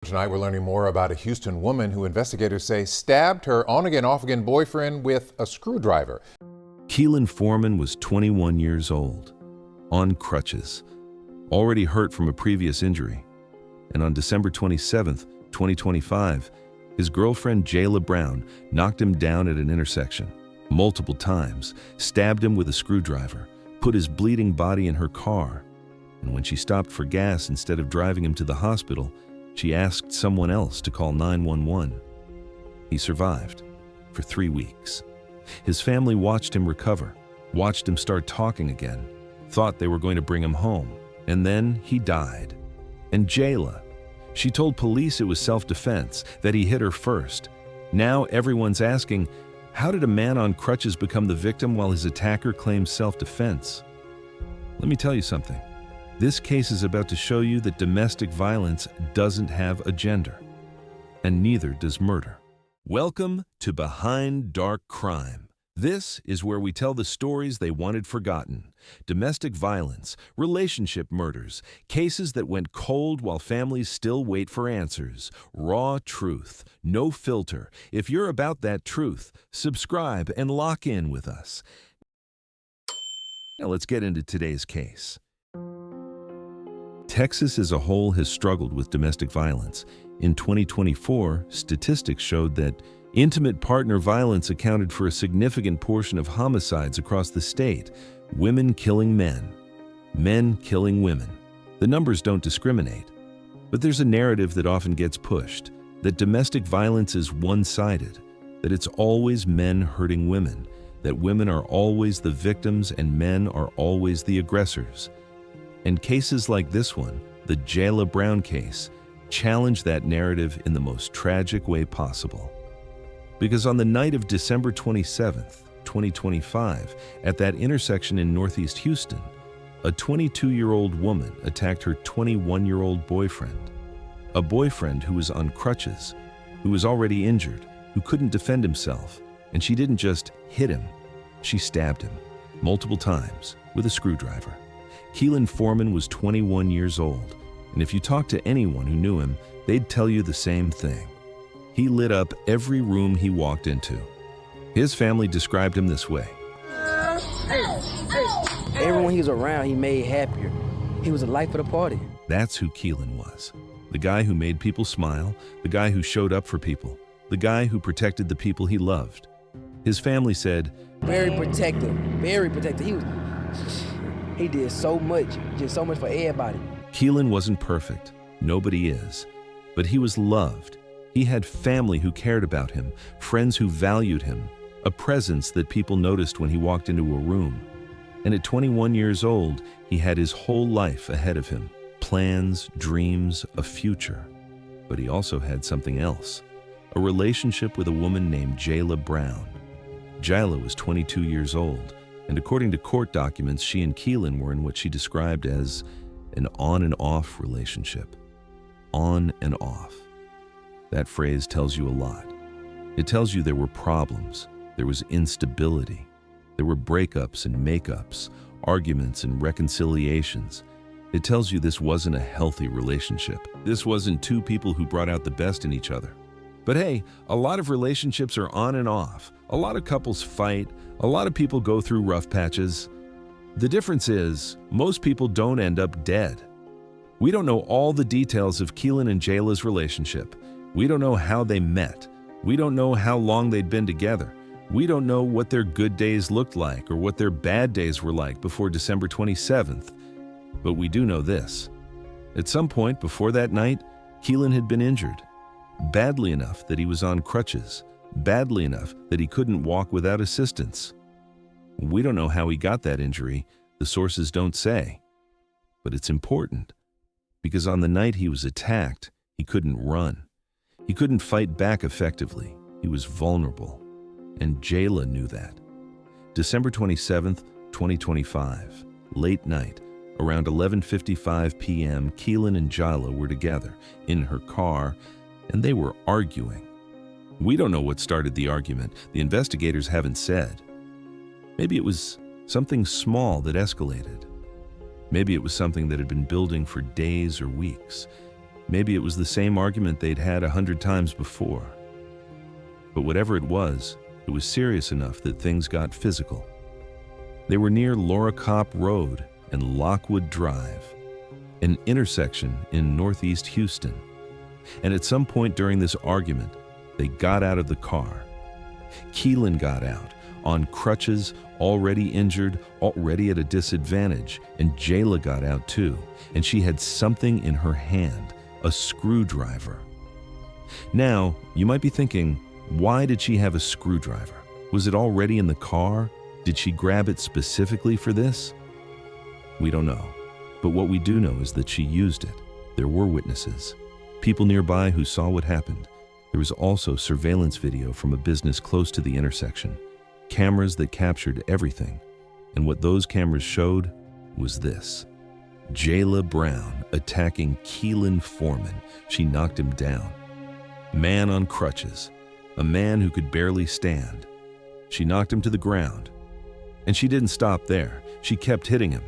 Tonight we're learning more about a Houston woman who investigators say stabbed her on-again, off-again boyfriend with a screwdriver. Keelin Foreman was 21 years old, on crutches, already hurt from a previous injury. And on December 27, 2025, his girlfriend Jayla Brown knocked him down at an intersection multiple times, stabbed him with a screwdriver, put his bleeding body in her car, and when she stopped for gas instead of driving him to the hospital, she asked someone else to call 911. He survived for 3 weeks. His family watched him recover, watched him start talking again, thought they were going to bring him home, and then he died. And Jayla, she told police it was self-defense, that he hit her first. Now everyone's asking, how did a man on crutches become the victim while his attacker claims self-defense? Let me tell you something. This case is about to show you that domestic violence doesn't have a gender, and neither does murder. Welcome to Behind Dark Crime. This is where we tell the stories they wanted forgotten. Domestic violence, relationship murders, cases that went cold while families still wait for answers. Raw truth, no filter. If you're about that truth, subscribe and lock in with us. Now let's get into today's case. Texas as a whole has struggled with domestic violence. In 2024, statistics showed that intimate partner violence accounted for a significant portion of homicides across the state. Women killing men, men killing women. The numbers don't discriminate. But there's a narrative that often gets pushed, that domestic violence is one-sided, that it's always men hurting women, that women are always the victims and men are always the aggressors. And cases like this one, the Jayla Brown case, challenge that narrative in the most tragic way possible. Because on the night of December 27th, 2025, at that intersection in Northeast Houston, a 22-year-old woman attacked her 21-year-old boyfriend. A boyfriend who was on crutches, who was already injured, who couldn't defend himself, and she didn't just hit him, she stabbed him multiple times with a screwdriver. Keylan Foreman was 21 years old, and if you talk to anyone who knew him, they'd tell you the same thing. He lit up every room he walked into. His family described him this way. Everyone he was around, he made happier. He was the life of the party. That's who Keelin was. The guy who made people smile, the guy who showed up for people, the guy who protected the people he loved. His family said, Very protective, very protective. He did so much for everybody. Keelin wasn't perfect. Nobody is. But he was loved. He had family who cared about him, friends who valued him, a presence that people noticed when he walked into a room. And at 21 years old, he had his whole life ahead of him. Plans, dreams, a future. But he also had something else. A relationship with a woman named Jayla Brown. Jayla was 22 years old. And according to court documents, she and Keelin were in what she described as an on and off relationship. On and off. That phrase tells you a lot. It tells you there were problems, there was instability, there were breakups and makeups, arguments and reconciliations. It tells you this wasn't a healthy relationship. This wasn't two people who brought out the best in each other. But hey, a lot of relationships are on and off. A lot of couples fight. A lot of people go through rough patches. The difference is, most people don't end up dead. We don't know all the details of Keelin and Jayla's relationship. We don't know how they met. We don't know how long they'd been together. We don't know what their good days looked like or what their bad days were like before December 27th. But we do know this. At some point before that night, Keelin had been injured. Badly enough that he was on crutches. Badly enough that he couldn't walk without assistance. We don't know how he got that injury. The sources don't say. But it's important. Because on the night he was attacked, he couldn't run. He couldn't fight back effectively. He was vulnerable. And Jayla knew that. December 27th, 2025, late night, around 11:55 p.m., Keelin and Jayla were together in her car, and they were arguing. We don't know what started the argument. The investigators haven't said. Maybe it was something small that escalated. Maybe it was something that had been building for days or weeks. Maybe it was the same argument they'd had 100 times before. But whatever it was serious enough that things got physical. They were near Laura Kopp Road and Lockwood Drive, an intersection in Northeast Houston. And at some point during this argument, they got out of the car. Keelin got out, on crutches, already injured, already at a disadvantage, and Jayla got out too, and she had something in her hand, a screwdriver. Now, you might be thinking, why did she have a screwdriver? Was it already in the car? Did she grab it specifically for this? We don't know, but what we do know is that she used it. There were witnesses, people nearby who saw what happened. There was also surveillance video from a business close to the intersection, cameras that captured everything, and what those cameras showed was this. Jayla Brown attacking Keelan Foreman. She knocked him down. Man on crutches, a man who could barely stand. She knocked him to the ground. And she didn't stop there. She kept hitting him.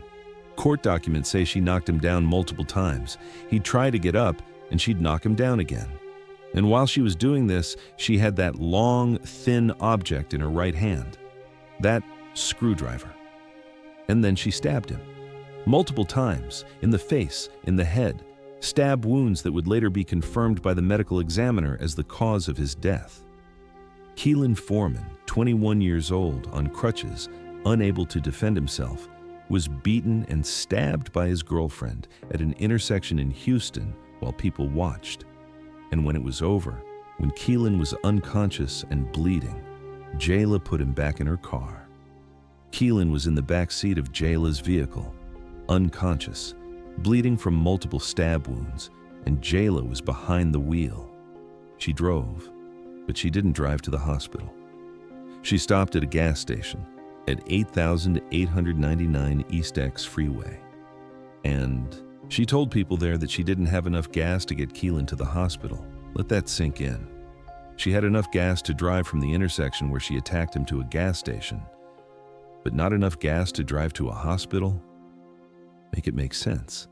Court documents say she knocked him down multiple times. He'd try to get up, and she'd knock him down again. And while she was doing this, she had that long, thin object in her right hand. That screwdriver. And then she stabbed him. Multiple times, in the face, in the head. Stab wounds that would later be confirmed by the medical examiner as the cause of his death. Keelan Foreman, 21 years old, on crutches, unable to defend himself, was beaten and stabbed by his girlfriend at an intersection in Houston while people watched. And when it was over, when Keelan was unconscious and bleeding, Jayla put him back in her car. Keelan was in the back seat of Jayla's vehicle, unconscious, bleeding from multiple stab wounds, and Jayla was behind the wheel. She drove, but she didn't drive to the hospital. She stopped at a gas station at 8899 East X Freeway. And she told people there that she didn't have enough gas to get Keelan to the hospital. Let that sink in. She had enough gas to drive from the intersection where she attacked him to a gas station, but not enough gas to drive to a hospital? Make it make sense.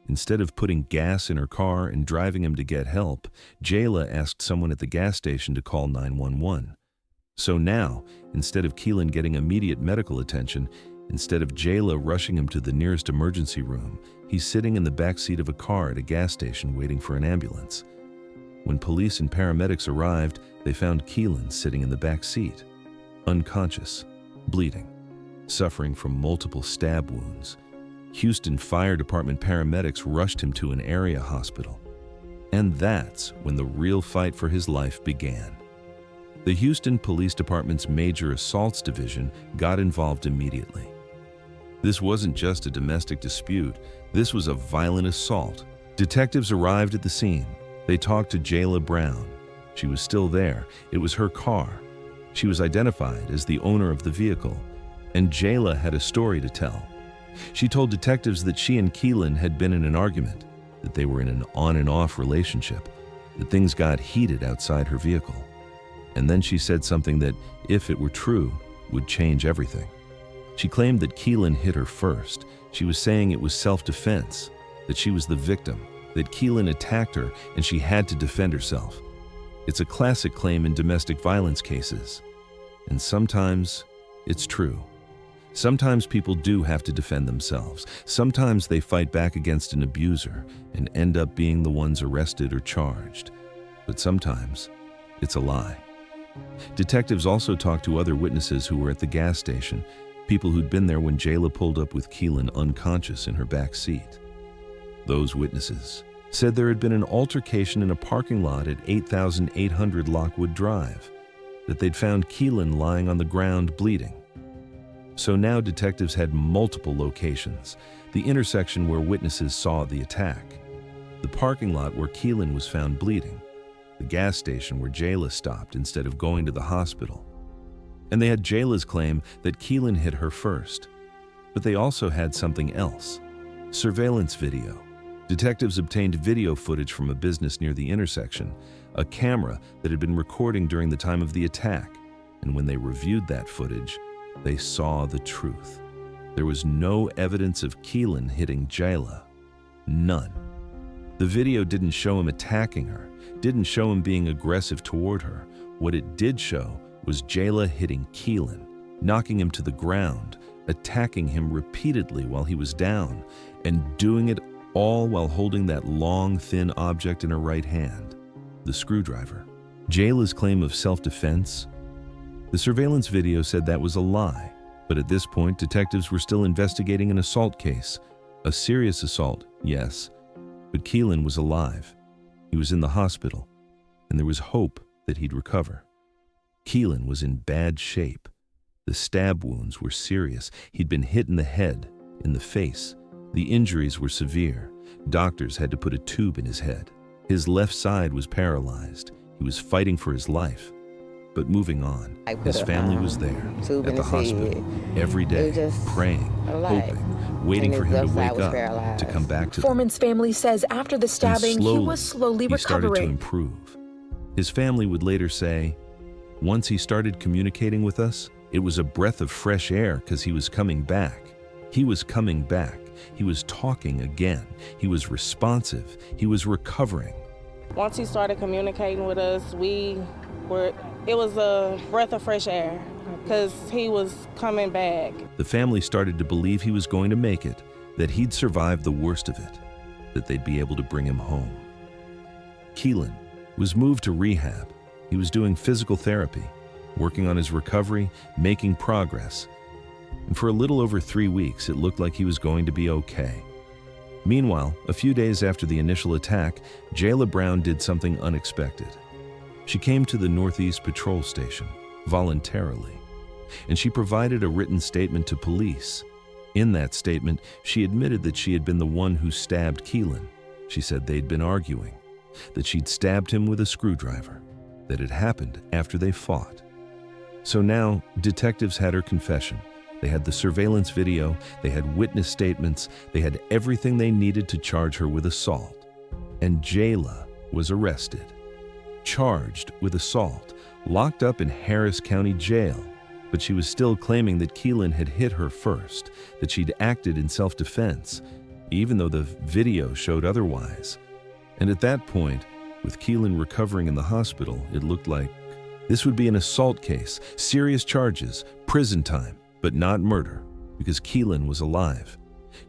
Instead of putting gas in her car and driving him to get help, Jayla asked someone at the gas station to call 911. So now, instead of Keelan getting immediate medical attention, instead of Jayla rushing him to the nearest emergency room, he's sitting in the back seat of a car at a gas station waiting for an ambulance. When police and paramedics arrived, they found Keelan sitting in the back seat, unconscious, bleeding, suffering from multiple stab wounds. Houston Fire Department paramedics rushed him to an area hospital. And that's when the real fight for his life began. The Houston Police Department's Major Assaults Division got involved immediately. This wasn't just a domestic dispute, this was a violent assault. Detectives arrived at the scene. They talked to Jayla Brown. She was still there. It was her car. She was identified as the owner of the vehicle, and Jayla had a story to tell. She told detectives that she and Keelan had been in an argument, that they were in an on and off relationship, that things got heated outside her vehicle. And then she said something that, if it were true, would change everything. She claimed that Keelan hit her first. She was saying it was self-defense, that she was the victim, that Keelan attacked her and she had to defend herself. It's a classic claim in domestic violence cases. And sometimes it's true. Sometimes people do have to defend themselves. Sometimes they fight back against an abuser and end up being the ones arrested or charged. But sometimes it's a lie. Detectives also talked to other witnesses who were at the gas station, people who'd been there when Jayla pulled up with Keelan unconscious in her back seat. Those witnesses said there had been an altercation in a parking lot at 8800 Lockwood Drive, that they'd found Keelan lying on the ground bleeding. So now detectives had multiple locations: the intersection where witnesses saw the attack, the parking lot where Keelan was found bleeding, the gas station where Jayla stopped instead of going to the hospital. And they had Jayla's claim that Keelan hit her first. But they also had something else: surveillance video. Detectives obtained video footage from a business near the intersection, a camera that had been recording during the time of the attack. And when they reviewed that footage, they saw the truth. There was no evidence of Keelan hitting Jayla. None. The video didn't show him attacking her, didn't show him being aggressive toward her. What it did show was Jayla hitting Keelin, knocking him to the ground, attacking him repeatedly while he was down, and doing it all while holding that long, thin object in her right hand, the screwdriver. Jayla's claim of self-defense? The surveillance video said that was a lie, but at this point, detectives were still investigating an assault case. A serious assault, yes, but Keelin was alive. He was in the hospital, and there was hope that he'd recover. Keelin was in bad shape. The stab wounds were serious. He'd been hit in the head, in the face. The injuries were severe. Doctors had to put a tube in his head. His left side was paralyzed. He was fighting for his life. But moving on, his family was there, at the hospital, every day, praying, hoping, waiting for him to wake up, to come back to them. Foreman's family says after the stabbing, he was slowly he started to recovering. improve. His family would later say, once he started communicating with us, it was a breath of fresh air because he was coming back. He was coming back. He was talking again. He was responsive. He was recovering. Once he started communicating with us, it was a breath of fresh air because he was coming back. The family started to believe he was going to make it, that he'd survive the worst of it, that they'd be able to bring him home. Keelin was moved to rehab. He was doing physical therapy, working on his recovery, making progress. And for a little over 3 weeks, it looked like he was going to be okay. Meanwhile, a few days after the initial attack, Jayla Brown did something unexpected. She came to the Northeast Patrol Station, voluntarily, and she provided a written statement to police. In that statement, she admitted that she had been the one who stabbed Keelin. She said they'd been arguing, that she'd stabbed him with a screwdriver, that it happened after they fought. So now, detectives had her confession. They had the surveillance video, they had witness statements, they had everything they needed to charge her with assault. And Jayla was arrested, charged with assault, locked up in Harris County Jail. But she was still claiming that Keelin had hit her first, that she'd acted in self-defense, even though the video showed otherwise. And at that point, with Keelin recovering in the hospital, it looked like this would be an assault case, serious charges, prison time, but not murder, because Keelin was alive.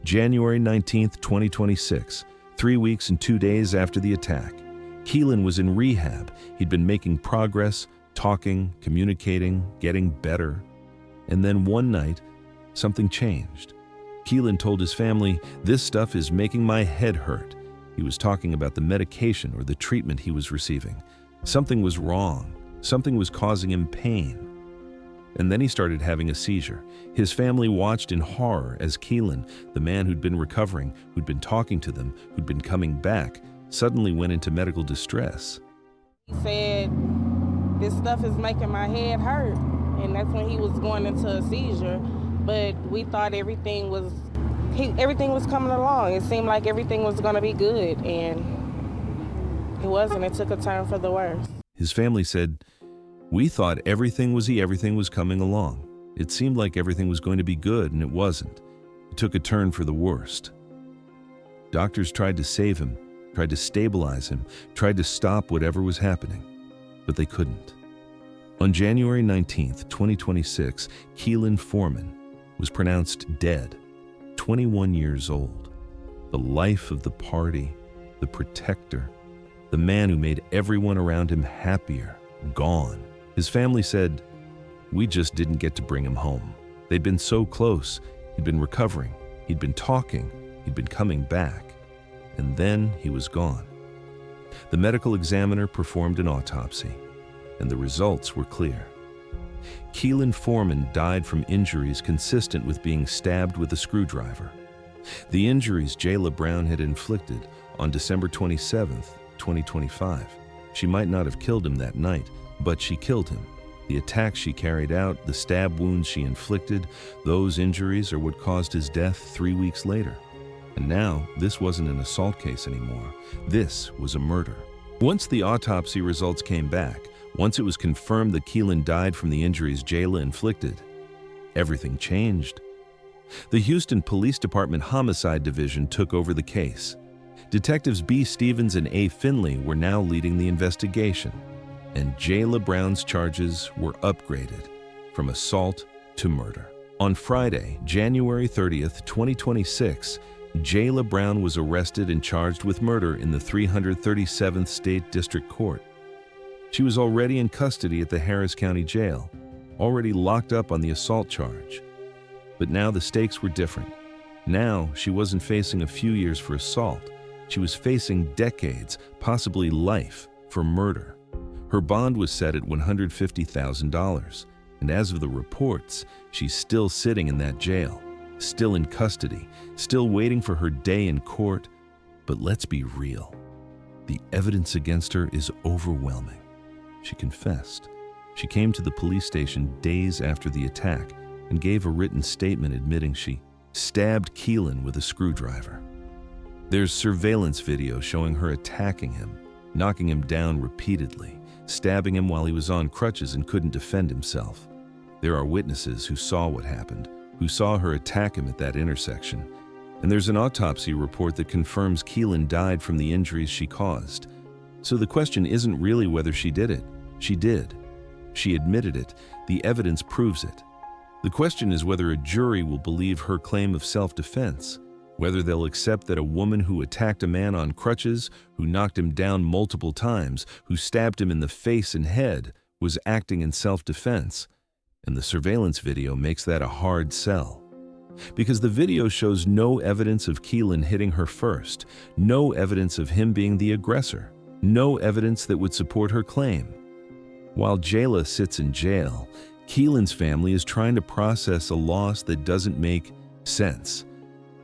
January 19th, 2026, 3 weeks and 2 days after the attack. Keelin was in rehab. He'd been making progress, talking, communicating, getting better. And then one night, something changed. Keelin told his family, "This stuff is making my head hurt." He was talking about the medication or the treatment he was receiving. Something was wrong. Something was causing him pain. And then he started having a seizure. His family watched in horror as Keelin, the man who'd been recovering, who'd been talking to them, who'd been coming back, suddenly went into medical distress. He said, "This stuff is making my head hurt." And that's when he was going into a seizure. But we thought everything was coming along. It seemed like everything was going to be good, and it wasn't. It took a turn for the worse. His family said, "We thought everything was coming along. It seemed like everything was going to be good, and it wasn't. It took a turn for the worst." Doctors tried to save him, tried to stabilize him, tried to stop whatever was happening, but they couldn't. On January 19th, 2026, Keelin Foreman was pronounced dead, 21 years old. The life of the party, the protector, the man who made everyone around him happier, gone. His family said, "We just didn't get to bring him home. They'd been so close. He'd been recovering. He'd been talking. He'd been coming back. And then he was gone." The medical examiner performed an autopsy, and the results were clear. Keelin Foreman died from injuries consistent with being stabbed with a screwdriver. The injuries Jayla Brown had inflicted on December 27th, 2025. She might not have killed him that night, but she killed him. The attacks she carried out, the stab wounds she inflicted, those injuries are what caused his death 3 weeks later. And now, this wasn't an assault case anymore. This was a murder. Once the autopsy results came back, once it was confirmed that Keelin died from the injuries Jayla inflicted, everything changed. The Houston Police Department Homicide Division took over the case. Detectives B. Stevens and A. Finley were now leading the investigation, and Jayla Brown's charges were upgraded from assault to murder. On Friday, January 30th, 2026, Jayla Brown was arrested and charged with murder in the 337th State District Court. She was already in custody at the Harris County Jail, already locked up on the assault charge. But now the stakes were different. Now she wasn't facing a few years for assault. She was facing decades, possibly life, for murder. Her bond was set at $150,000, and as of the reports, she's still sitting in that jail, still in custody, still waiting for her day in court. But let's be real. The evidence against her is overwhelming. She confessed. She came to the police station days after the attack and gave a written statement admitting she stabbed Keelin with a screwdriver. There's surveillance video showing her attacking him, knocking him down repeatedly, stabbing him while he was on crutches and couldn't defend himself. There are witnesses who saw what happened, who saw her attack him at that intersection. And there's an autopsy report that confirms Keelin died from the injuries she caused. So the question isn't really whether she did it. She did. She admitted it. The evidence proves it. The question is whether a jury will believe her claim of self-defense, whether they'll accept that a woman who attacked a man on crutches, who knocked him down multiple times, who stabbed him in the face and head, was acting in self-defense. And the surveillance video makes that a hard sell. Because the video shows no evidence of Keelin hitting her first, no evidence of him being the aggressor, no evidence that would support her claim. While Jayla sits in jail, Keelin's family is trying to process a loss that doesn't make sense.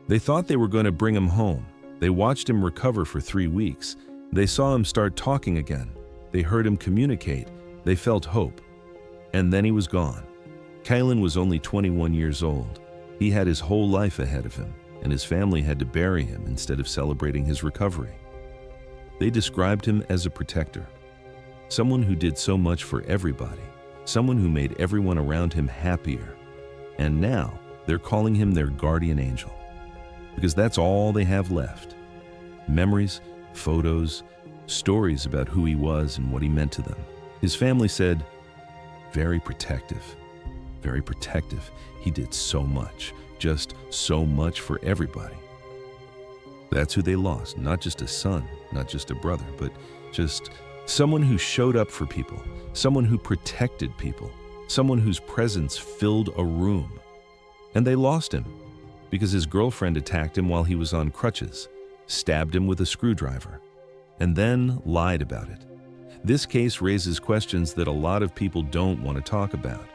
They thought they were going to bring him home. They watched him recover for 3 weeks. They saw him start talking again. They heard him communicate. They felt hope. And then he was gone. Keelin was only 21 years old. He had his whole life ahead of him, and his family had to bury him instead of celebrating his recovery. They described him as a protector, someone who did so much for everybody, someone who made everyone around him happier. And now they're calling him their guardian angel, because that's all they have left. Memories, photos, stories about who he was and what he meant to them. His family said, very protective, very protective. He did so much, just so much for everybody. That's who they lost, not just a son, not just a brother, but just someone who showed up for people, someone who protected people, someone whose presence filled a room. And they lost him because his girlfriend attacked him while he was on crutches, stabbed him with a screwdriver, and then lied about it. This case raises questions that a lot of people don't want to talk about.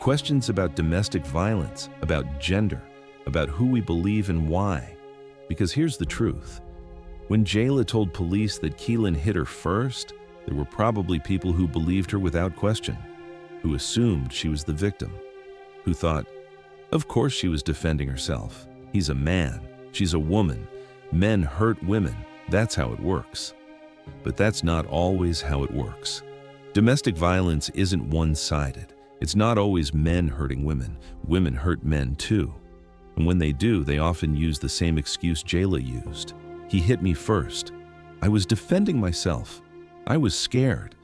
Questions about domestic violence, about gender, about who we believe and why. Because here's the truth. When Jayla told police that Keelin hit her first, there were probably people who believed her without question, who assumed she was the victim, who thought, of course she was defending herself. He's a man. She's a woman. Men hurt women. That's how it works. But that's not always how it works. Domestic violence isn't one-sided. It's not always men hurting women. Women hurt men too. And when they do, they often use the same excuse Jayla used. He hit me first. I was defending myself. I was scared.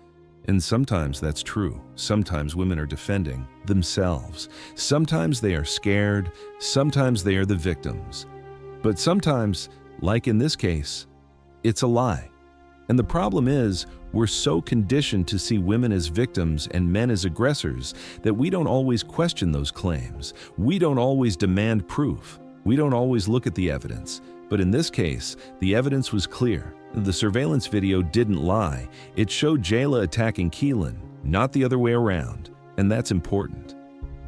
And sometimes that's true. Sometimes women are defending themselves. Sometimes they are scared. Sometimes they are the victims. But sometimes, like in this case, it's a lie. And the problem is, we're so conditioned to see women as victims and men as aggressors that we don't always question those claims. We don't always demand proof. We don't always look at the evidence. But in this case, the evidence was clear. The surveillance video didn't lie. It showed Jayla attacking Keelin, not the other way around. And that's important.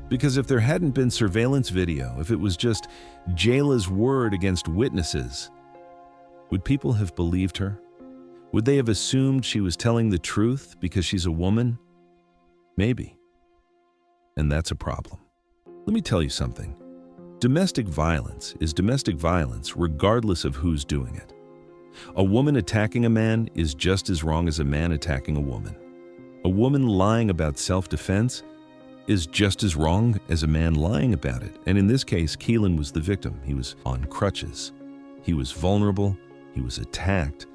Because if there hadn't been surveillance video, if it was just Jayla's word against witnesses, would people have believed her? Would they have assumed she was telling the truth because she's a woman? Maybe. And that's a problem. Let me tell you something. Domestic violence is domestic violence regardless of who's doing it. A woman attacking a man is just as wrong as a man attacking a woman. A woman lying about self-defense is just as wrong as a man lying about it. And in this case, Keelin was the victim. He was on crutches. He was vulnerable. he was attacked,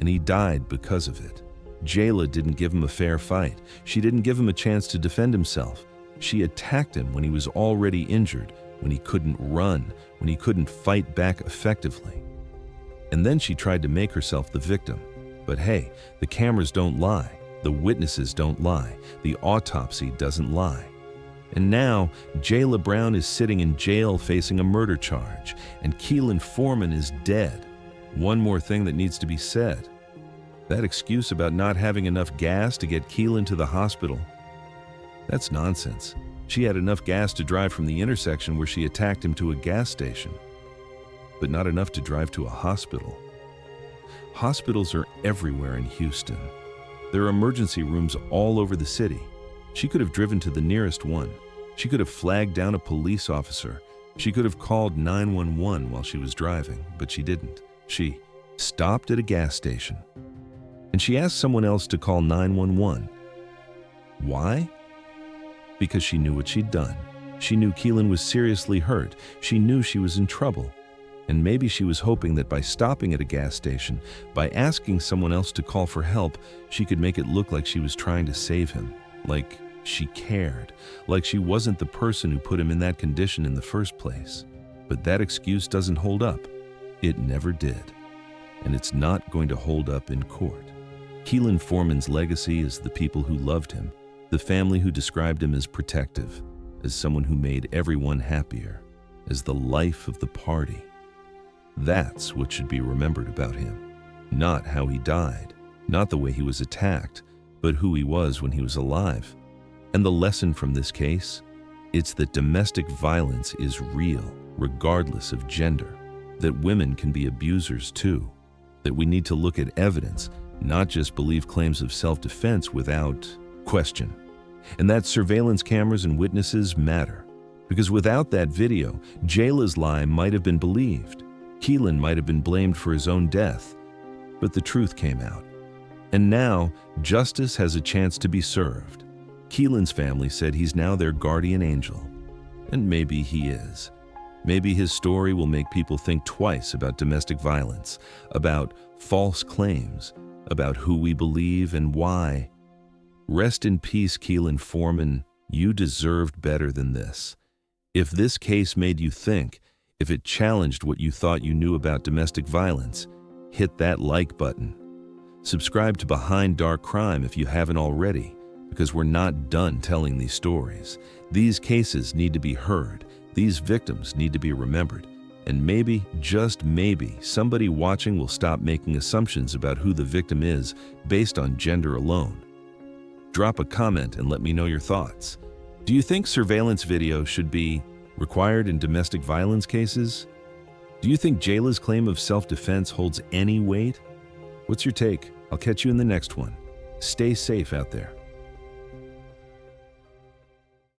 and he died because of it. Jayla didn't give him a fair fight. She didn't give him a chance to defend himself. She attacked him when he was already injured, when he couldn't run, when he couldn't fight back effectively. And then she tried to make herself the victim. But hey, the cameras don't lie. The witnesses don't lie. The autopsy doesn't lie. And now, Jayla Brown is sitting in jail facing a murder charge, and Keelan Foreman is dead. One more thing that needs to be said. That excuse about not having enough gas to get Keelan to the hospital, that's nonsense. She had enough gas to drive from the intersection where she attacked him to a gas station, but not enough to drive to a hospital. Hospitals are everywhere in Houston. There are emergency rooms all over the city. She could have driven to the nearest one. She could have flagged down a police officer. She could have called 911 while she was driving, but she didn't. She stopped at a gas station, and she asked someone else to call 911. Why? Because she knew what she'd done. She knew Keelan was seriously hurt. She knew she was in trouble. And maybe she was hoping that by stopping at a gas station, by asking someone else to call for help, she could make it look like she was trying to save him, like she cared, like she wasn't the person who put him in that condition in the first place. But that excuse doesn't hold up. It never did. And it's not going to hold up in court. Keelan Foreman's legacy is the people who loved him, the family who described him as protective, as someone who made everyone happier, as the life of the party. That's what should be remembered about him. Not how he died, not the way he was attacked, but who he was when he was alive. And the lesson from this case? It's that domestic violence is real, regardless of gender. That women can be abusers too. That we need to look at evidence, not just believe claims of self-defense without question. And that surveillance cameras and witnesses matter. Because without that video, Jayla's lie might have been believed. Keelan might have been blamed for his own death. But the truth came out. And now, justice has a chance to be served. Keelan's family said he's now their guardian angel. And maybe he is. Maybe his story will make people think twice about domestic violence, about false claims, about who we believe and why. Rest in peace, Keelan Foreman. You deserved better than this. If this case made you think, if it challenged what you thought you knew about domestic violence, hit that like button. Subscribe to Behind Dark Crime if you haven't already, because we're not done telling these stories. These cases need to be heard. These victims need to be remembered. And maybe, just maybe, somebody watching will stop making assumptions about who the victim is based on gender alone. Drop a comment and let me know your thoughts. Do you think surveillance video should be required in domestic violence cases? Do you think Jayla's claim of self-defense holds any weight? What's your take? I'll catch you in the next one. Stay safe out there.